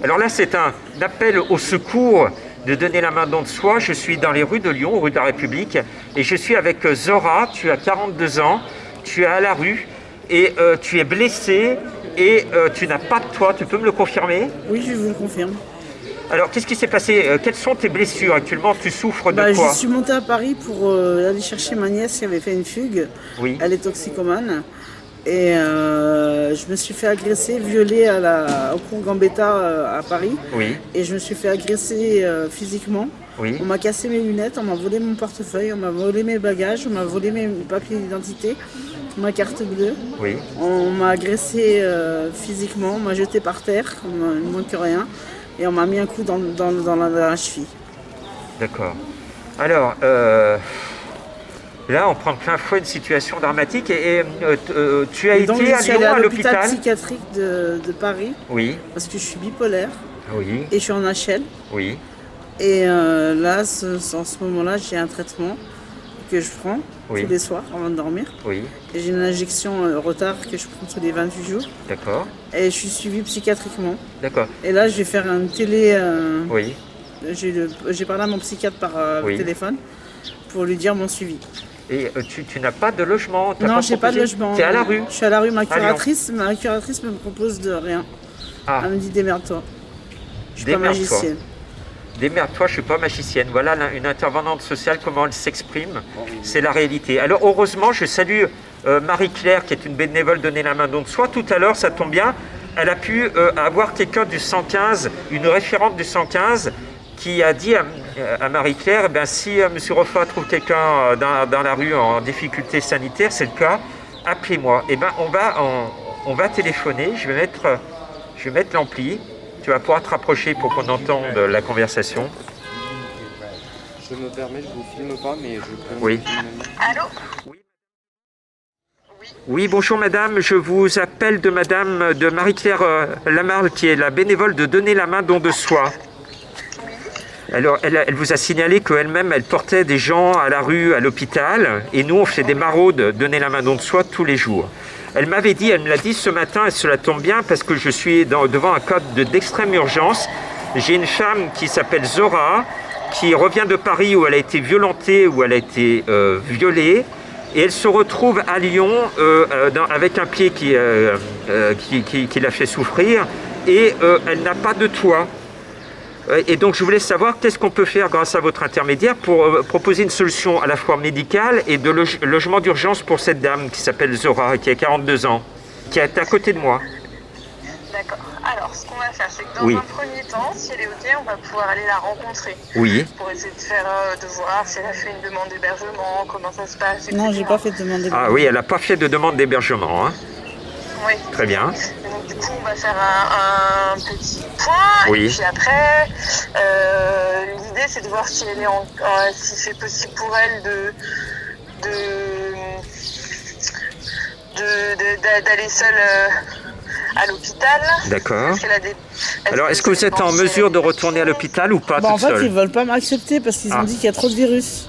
Alors là, c'est un appel au secours de donner la main don de soi. Je suis dans les rues de Lyon, rue de la République, et je suis avec Zora. Tu as 42 ans, tu es à la rue et tu es blessée et tu n'as pas de toit. Tu peux me le confirmer? Oui, je vous le confirme. Alors, qu'est-ce qui s'est passé? Quelles sont tes blessures actuellement? Tu souffres de quoi? Je suis montée à Paris pour aller chercher ma nièce qui avait fait une fugue. Oui. Elle est toxicomane. Et je me suis fait agresser, violer au cours Gambetta à Paris. Oui. Et je me suis fait agresser physiquement. Oui. On m'a cassé mes lunettes, on m'a volé mon portefeuille, on m'a volé mes bagages, on m'a volé mes papiers d'identité, ma carte bleue. Oui. On m'a agressé physiquement, on m'a jeté par terre, il ne manque rien. Et on m'a mis un coup dans la cheville. D'accord. Alors, là, on prend plein fouet une situation dramatique et tu as Donc, été je suis à allée Lyon, à à l'hôpital l'hôpital? psychiatrique de Paris Oui, parce que je suis bipolaire oui, et je suis en HL. oui, Et là, en ce moment-là, j'ai un traitement que je prends Oui. tous les soirs avant de dormir. oui, Et j'ai une injection retard que je prends tous les 28 jours. d'accord, Et je suis suivie psychiatriquement. d'accord, Et là, je vais faire une télé. oui. J'ai parlé à mon psychiatre par Oui. téléphone pour lui dire mon suivi. Et tu n'as pas de logement? Non, j'ai pas de logement. Tu es à la rue? Je suis à la rue. Ma Lyon. curatrice me propose de rien. Ah, Elle me dit démerde-toi. Je suis pas Démerde-toi. magicienne. démerde-toi, je ne suis pas magicienne. Voilà une intervenante sociale, comment elle s'exprime. C'est la réalité. Alors, heureusement, je salue Marie-Claire, qui est une bénévole Donner la main don de soi. Tout à l'heure, ça tombe bien, elle a pu avoir quelqu'un du 115, une référente du 115, qui a dit à Marie-Claire, eh si M. Roffat trouve quelqu'un dans la rue en difficulté sanitaire, c'est le cas, appelez-moi. On va téléphoner, je vais mettre l'ampli. Tu vas pouvoir te rapprocher pour qu'on entende la conversation. Je me permets, je vous filme pas, mais je peux... Oui. Allô? Oui, bonjour madame, je vous appelle de Marie-Claire Lamarre, qui est la bénévole de Donner la main don de soi. Alors, elle vous a signalé qu'elle-même, elle portait des gens à la rue, à l'hôpital, et nous, on fait des maraudes Donner la main don de soi tous les jours. Elle me l'a dit ce matin, et cela tombe bien, parce que je suis devant un cas d'extrême urgence. J'ai une femme qui s'appelle Zora, qui revient de Paris où elle a été violentée, où elle a été violée, et elle se retrouve à Lyon avec un pied qui l'a fait souffrir, et elle n'a pas de toit. Et donc je voulais savoir qu'est-ce qu'on peut faire grâce à votre intermédiaire pour proposer une solution à la fois médicale et de logement d'urgence pour cette dame qui s'appelle Zora, qui a 42 ans, qui est à côté de moi. D'accord. Alors, ce qu'on va faire, c'est que dans Oui. un premier temps, si elle est OK, on va pouvoir aller la rencontrer. Oui. Pour essayer de voir si elle a fait une demande d'hébergement, comment ça se passe, etc. Non, j'ai pas fait de demande Ah oui, elle n'a pas fait de demande d'hébergement. Hein. Oui. Très bien. Et donc, du coup, on va faire un petit point. Oui. Et puis après, l'idée, c'est de voir si elle est si c'est possible pour elle d'aller seule à l'hôpital. D'accord. Parce qu'elle a des- Alors, est-ce que vous êtes en mesure de retourner à l'hôpital ou pas En toute fait, seule? ils veulent pas m'accepter parce qu'ils Ah. ont dit qu'il y a trop de virus.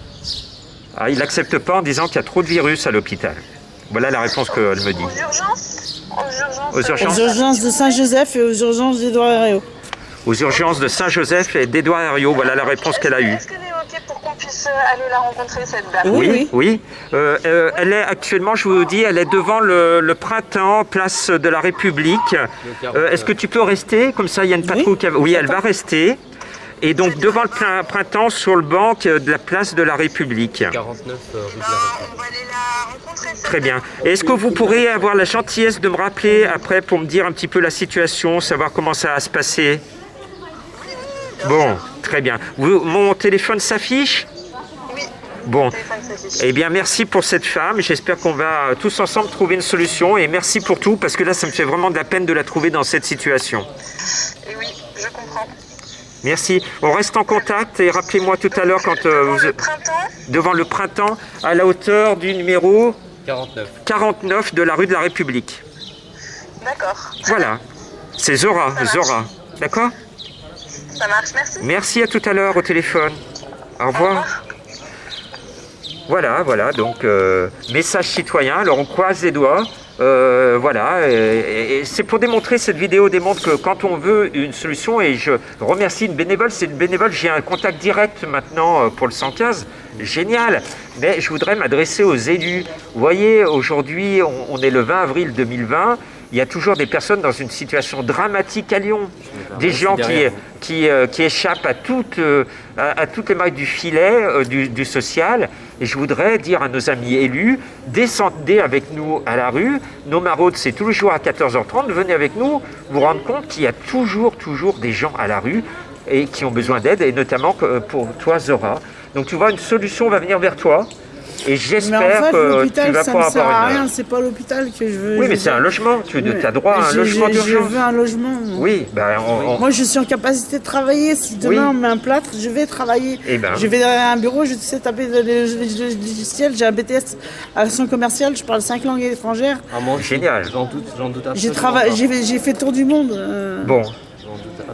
Ah, il n'accepte pas en disant qu'il y a trop de virus à l'hôpital. Voilà la réponse qu'elle me dit. Aux urgences Aux urgences. Aux urgences de Saint-Joseph et aux urgences d'Édouard Herriot. Aux urgences de Saint-Joseph et d'Édouard Herriot, voilà la réponse qu'elle a eue. Est-ce qu'elle est OK pour qu'on puisse aller la rencontrer, cette dame? Oui. Oui. Elle est actuellement, je vous dis, elle est devant le printemps, place de la République. Est-ce que tu peux rester? Comme ça, il y a une patrouille qui... Oui, elle va rester. Et donc, devant le printemps, sur le banc de la place de la République. 49 rue de la République. On va aller la rencontrer, cette Très bien. dame. Et est-ce que vous pourrez avoir la gentillesse de me rappeler après pour me dire un petit peu la situation, savoir comment ça va se passer? Bon, très bien. Mon téléphone s'affiche? Oui. Bon. Le téléphone s'affiche. Eh bien, merci pour cette femme. J'espère qu'on va tous ensemble trouver une solution. Et merci pour tout, parce que là, ça me fait vraiment de la peine de la trouver dans cette situation. Et oui, je comprends. Merci. On reste en contact et rappelez-moi tout à l'heure quand Devant vous... le printemps, devant le printemps, à la hauteur du numéro 49. 49 de la rue de la République. d'accord. Voilà. C'est Zora. Zora. D'accord? Ça marche, merci. Merci, à tout à l'heure au téléphone. Au revoir. Voilà, donc message citoyen. Alors on croise les doigts Voilà, et c'est pour démontrer, cette vidéo démontre que quand on veut une solution, et je remercie une bénévole, c'est une bénévole, j'ai un contact direct maintenant pour le 115, génial, mais je voudrais m'adresser aux élus. Vous voyez, aujourd'hui, on est le 20 avril 2020, il y a toujours des personnes dans une situation dramatique à Lyon, des gens qui échappent à toutes les mailles du filet du social. Et je voudrais dire à nos amis élus, descendez avec nous à la rue. Nos maraudes, c'est tous les jours à 14h30. Venez avec nous, vous rendre compte qu'il y a toujours des gens à la rue et qui ont besoin d'aide, et notamment pour toi, Zora. Donc tu vois, une solution va venir vers toi. Et j'espère mais en fait, que tu vas ça pouvoir ne sert à avoir rien, c'est pas l'hôpital que je veux. Oui, mais c'est un logement, tu as droit à un logement d'urgence. Je veux un logement. Oui, Moi, je suis en capacité de travailler. Si demain on met un plâtre, je vais travailler. Je vais derrière un bureau, je sais taper le logiciel. J'ai un BTS action commerciale, je parle 5 langues étrangères. Génial. J'en doute J'ai fait le tour du monde. Bon.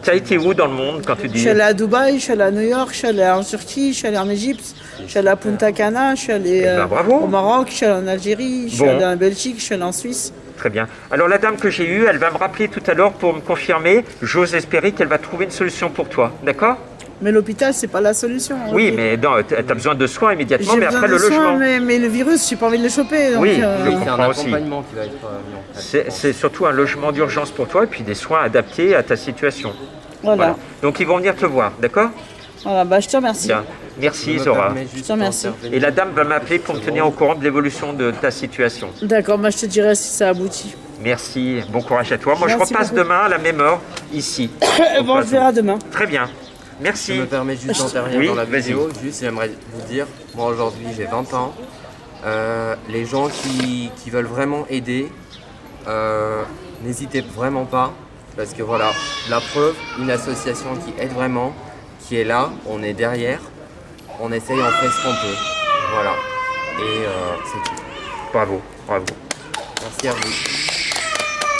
Tu as été où dans le monde quand tu dis? Je suis allée à Dubaï, je suis allée à New York, je suis allée en Turquie, je suis allée en Égypte, je suis allée à Punta Cana, je suis allée au Maroc, je suis allée en Algérie, je suis allée en Belgique, je suis allée en Suisse. Très bien. Alors la dame que j'ai eue, elle va me rappeler tout à l'heure pour me confirmer. J'ose espérer qu'elle va trouver une solution pour toi. D'accord? Mais l'hôpital, c'est pas la solution. Oui, mais tu as besoin de soins immédiatement, mais après le soins, logement. Mais le virus, j'ai pas envie de le choper. Donc, oui, je comprends c'est un aussi. accompagnement qui va être mis en place. C'est surtout un logement d'urgence pour toi et puis des soins adaptés à ta situation. Voilà. Donc ils vont venir te voir, d'accord? Voilà, je te remercie. Bien. Merci Zora. Je te remercie. Et la dame va m'appeler pour me tenir au courant de l'évolution de ta situation. D'accord, je te dirai si ça aboutit. Merci, bon courage à toi. Moi je repasse demain à la même heure, ici. Bon, je verrai demain. Très bien. Merci. Je me permets juste d'intervenir dans la vidéo. Juste, j'aimerais vous dire, moi aujourd'hui j'ai 20 ans. Les gens qui veulent vraiment aider, n'hésitez vraiment pas. Parce que voilà, la preuve, une association qui aide vraiment, qui est là, on est derrière, on essaye, on fait ce qu'on peut. Voilà. Et c'est tout. Bravo. Merci à vous.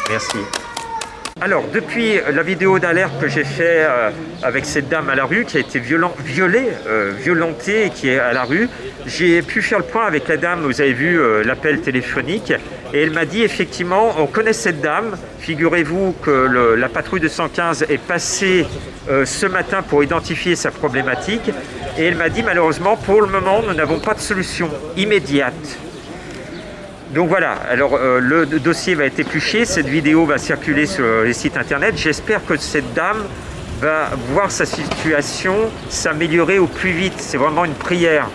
Merci. Alors, depuis la vidéo d'alerte que j'ai fait avec cette dame à la rue qui a été violentée et qui est à la rue, j'ai pu faire le point avec la dame, vous avez vu l'appel téléphonique, et elle m'a dit effectivement, on connaît cette dame, figurez-vous que la patrouille de 115 est passée ce matin pour identifier sa problématique, et elle m'a dit malheureusement, pour le moment, nous n'avons pas de solution immédiate. Donc voilà, alors le dossier va être épluché, cette vidéo va circuler sur les sites internet. J'espère que cette dame va voir sa situation s'améliorer au plus vite. C'est vraiment une prière.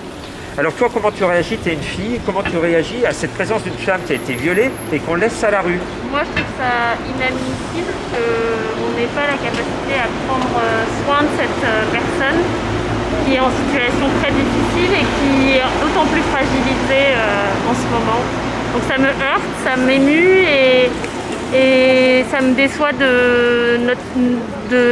Alors toi, comment tu réagis? Tu es une fille, comment tu réagis à cette présence d'une femme qui a été violée et qu'on laisse à la rue? Moi, je trouve ça inadmissible qu'on n'ait pas la capacité à prendre soin de cette personne qui est en situation très difficile et qui est d'autant plus fragilisée en ce moment. Donc ça me heurte, ça m'émue et ça me déçoit de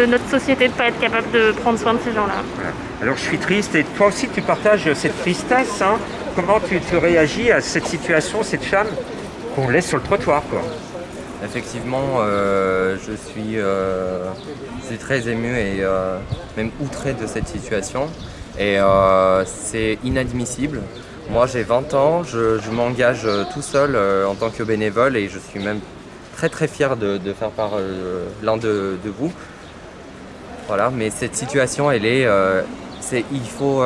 notre société de ne pas être capable de prendre soin de ces gens-là. Voilà. Alors je suis triste et toi aussi tu partages cette tristesse. Hein. Comment tu réagis à cette situation, cette femme qu'on laisse sur le trottoir, quoi? Effectivement, je suis très ému et même outré de cette situation. Et c'est inadmissible. Moi j'ai 20 ans, je m'engage tout seul en tant que bénévole et je suis même très fier de faire part l'un de vous. Voilà, mais cette situation elle est, il faut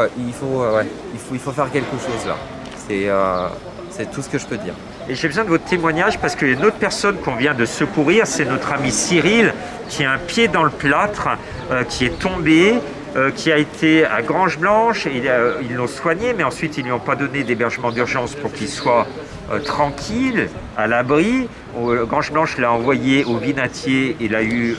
faire quelque chose là. C'est tout ce que je peux dire. Et j'ai besoin de votre témoignage parce qu'il y a une autre personne qu'on vient de secourir, c'est notre ami Cyril qui a un pied dans le plâtre, qui est tombé, qui a été à Grange Blanche. Ils l'ont soigné, mais ensuite ils ne lui ont pas donné d'hébergement d'urgence pour qu'il soit tranquille, à l'abri. Grange Blanche l'a envoyé au Vinatier, il a eu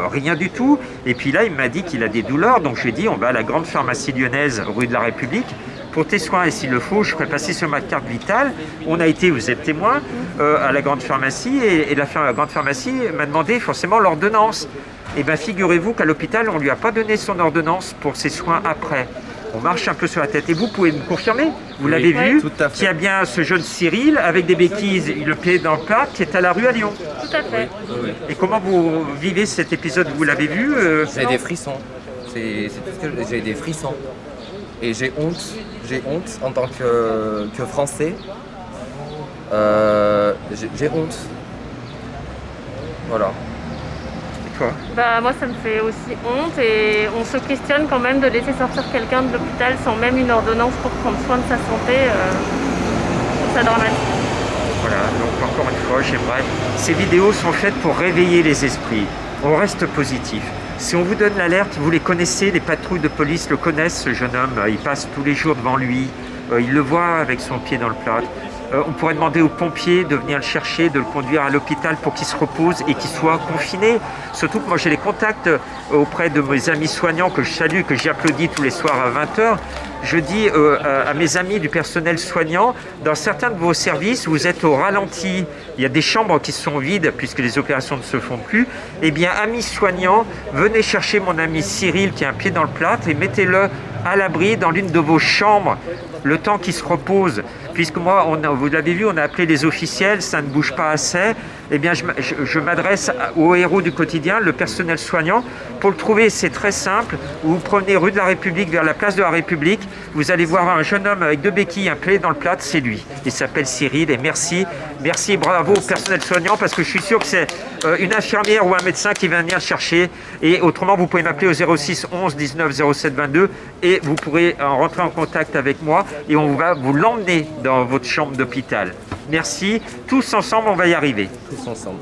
rien du tout. Et puis là, il m'a dit qu'il a des douleurs, donc je lui ai dit on va à la grande pharmacie lyonnaise, rue de la République, pour tes soins, et s'il le faut, je ferai passer sur ma carte vitale. On a été, vous êtes témoin, à la grande pharmacie, et la grande pharmacie m'a demandé forcément l'ordonnance. Et bien figurez-vous qu'à l'hôpital, on ne lui a pas donné son ordonnance pour ses soins après. On marche un peu sur la tête. Et vous pouvez me confirmer, vous l'avez vu, qu'il y a bien ce jeune Cyril avec des béquises, le pied dans le plat, qui est à la rue à Lyon. Tout à fait. Oui. Et comment vous vivez cet épisode? Vous l'avez vu J'ai des frissons. C'est tout ce que j'ai des frissons. Et j'ai honte en tant que Français J'ai honte. Voilà. Et toi? Bah, moi, ça me fait aussi honte et on se questionne quand même de laisser sortir quelqu'un de l'hôpital sans même une ordonnance pour prendre soin de sa santé. Je trouve ça dramatique. Voilà, donc encore une fois, j'aimerais... Ces vidéos sont faites pour réveiller les esprits. On reste positif. Si on vous donne l'alerte, vous les connaissez, les patrouilles de police le connaissent, ce jeune homme. Il passe tous les jours devant lui. Il le voit avec son pied dans le plâtre. On pourrait demander aux pompiers de venir le chercher, de le conduire à l'hôpital pour qu'il se repose et qu'il soit confiné. Surtout que moi j'ai les contacts auprès de mes amis soignants que je salue, que j'applaudis tous les soirs à 20h. Je dis à mes amis du personnel soignant, dans certains de vos services, vous êtes au ralenti. Il y a des chambres qui sont vides puisque les opérations ne se font plus. Eh bien, amis soignants, venez chercher mon ami Cyril qui a un pied dans le plâtre et mettez-le à l'abri dans l'une de vos chambres le temps qu'il se repose. Puisque moi, vous l'avez vu, on a appelé les officiels, ça ne bouge pas assez. Eh bien, je m'adresse aux héros du quotidien, le personnel soignant. Pour le trouver, c'est très simple. Vous prenez rue de la République vers la place de la République. Vous allez voir un jeune homme avec 2 béquilles, un pied dans le plâtre, c'est lui. Il s'appelle Cyril et merci et bravo au personnel soignant parce que je suis sûr que c'est une infirmière ou un médecin qui va venir le chercher. Et autrement, vous pouvez m'appeler au 06 11 19 07 22 et vous pourrez rentrer en contact avec moi et on va vous l'emmener dans votre chambre d'hôpital. Merci. Tous ensemble, on va y arriver. Tous ensemble.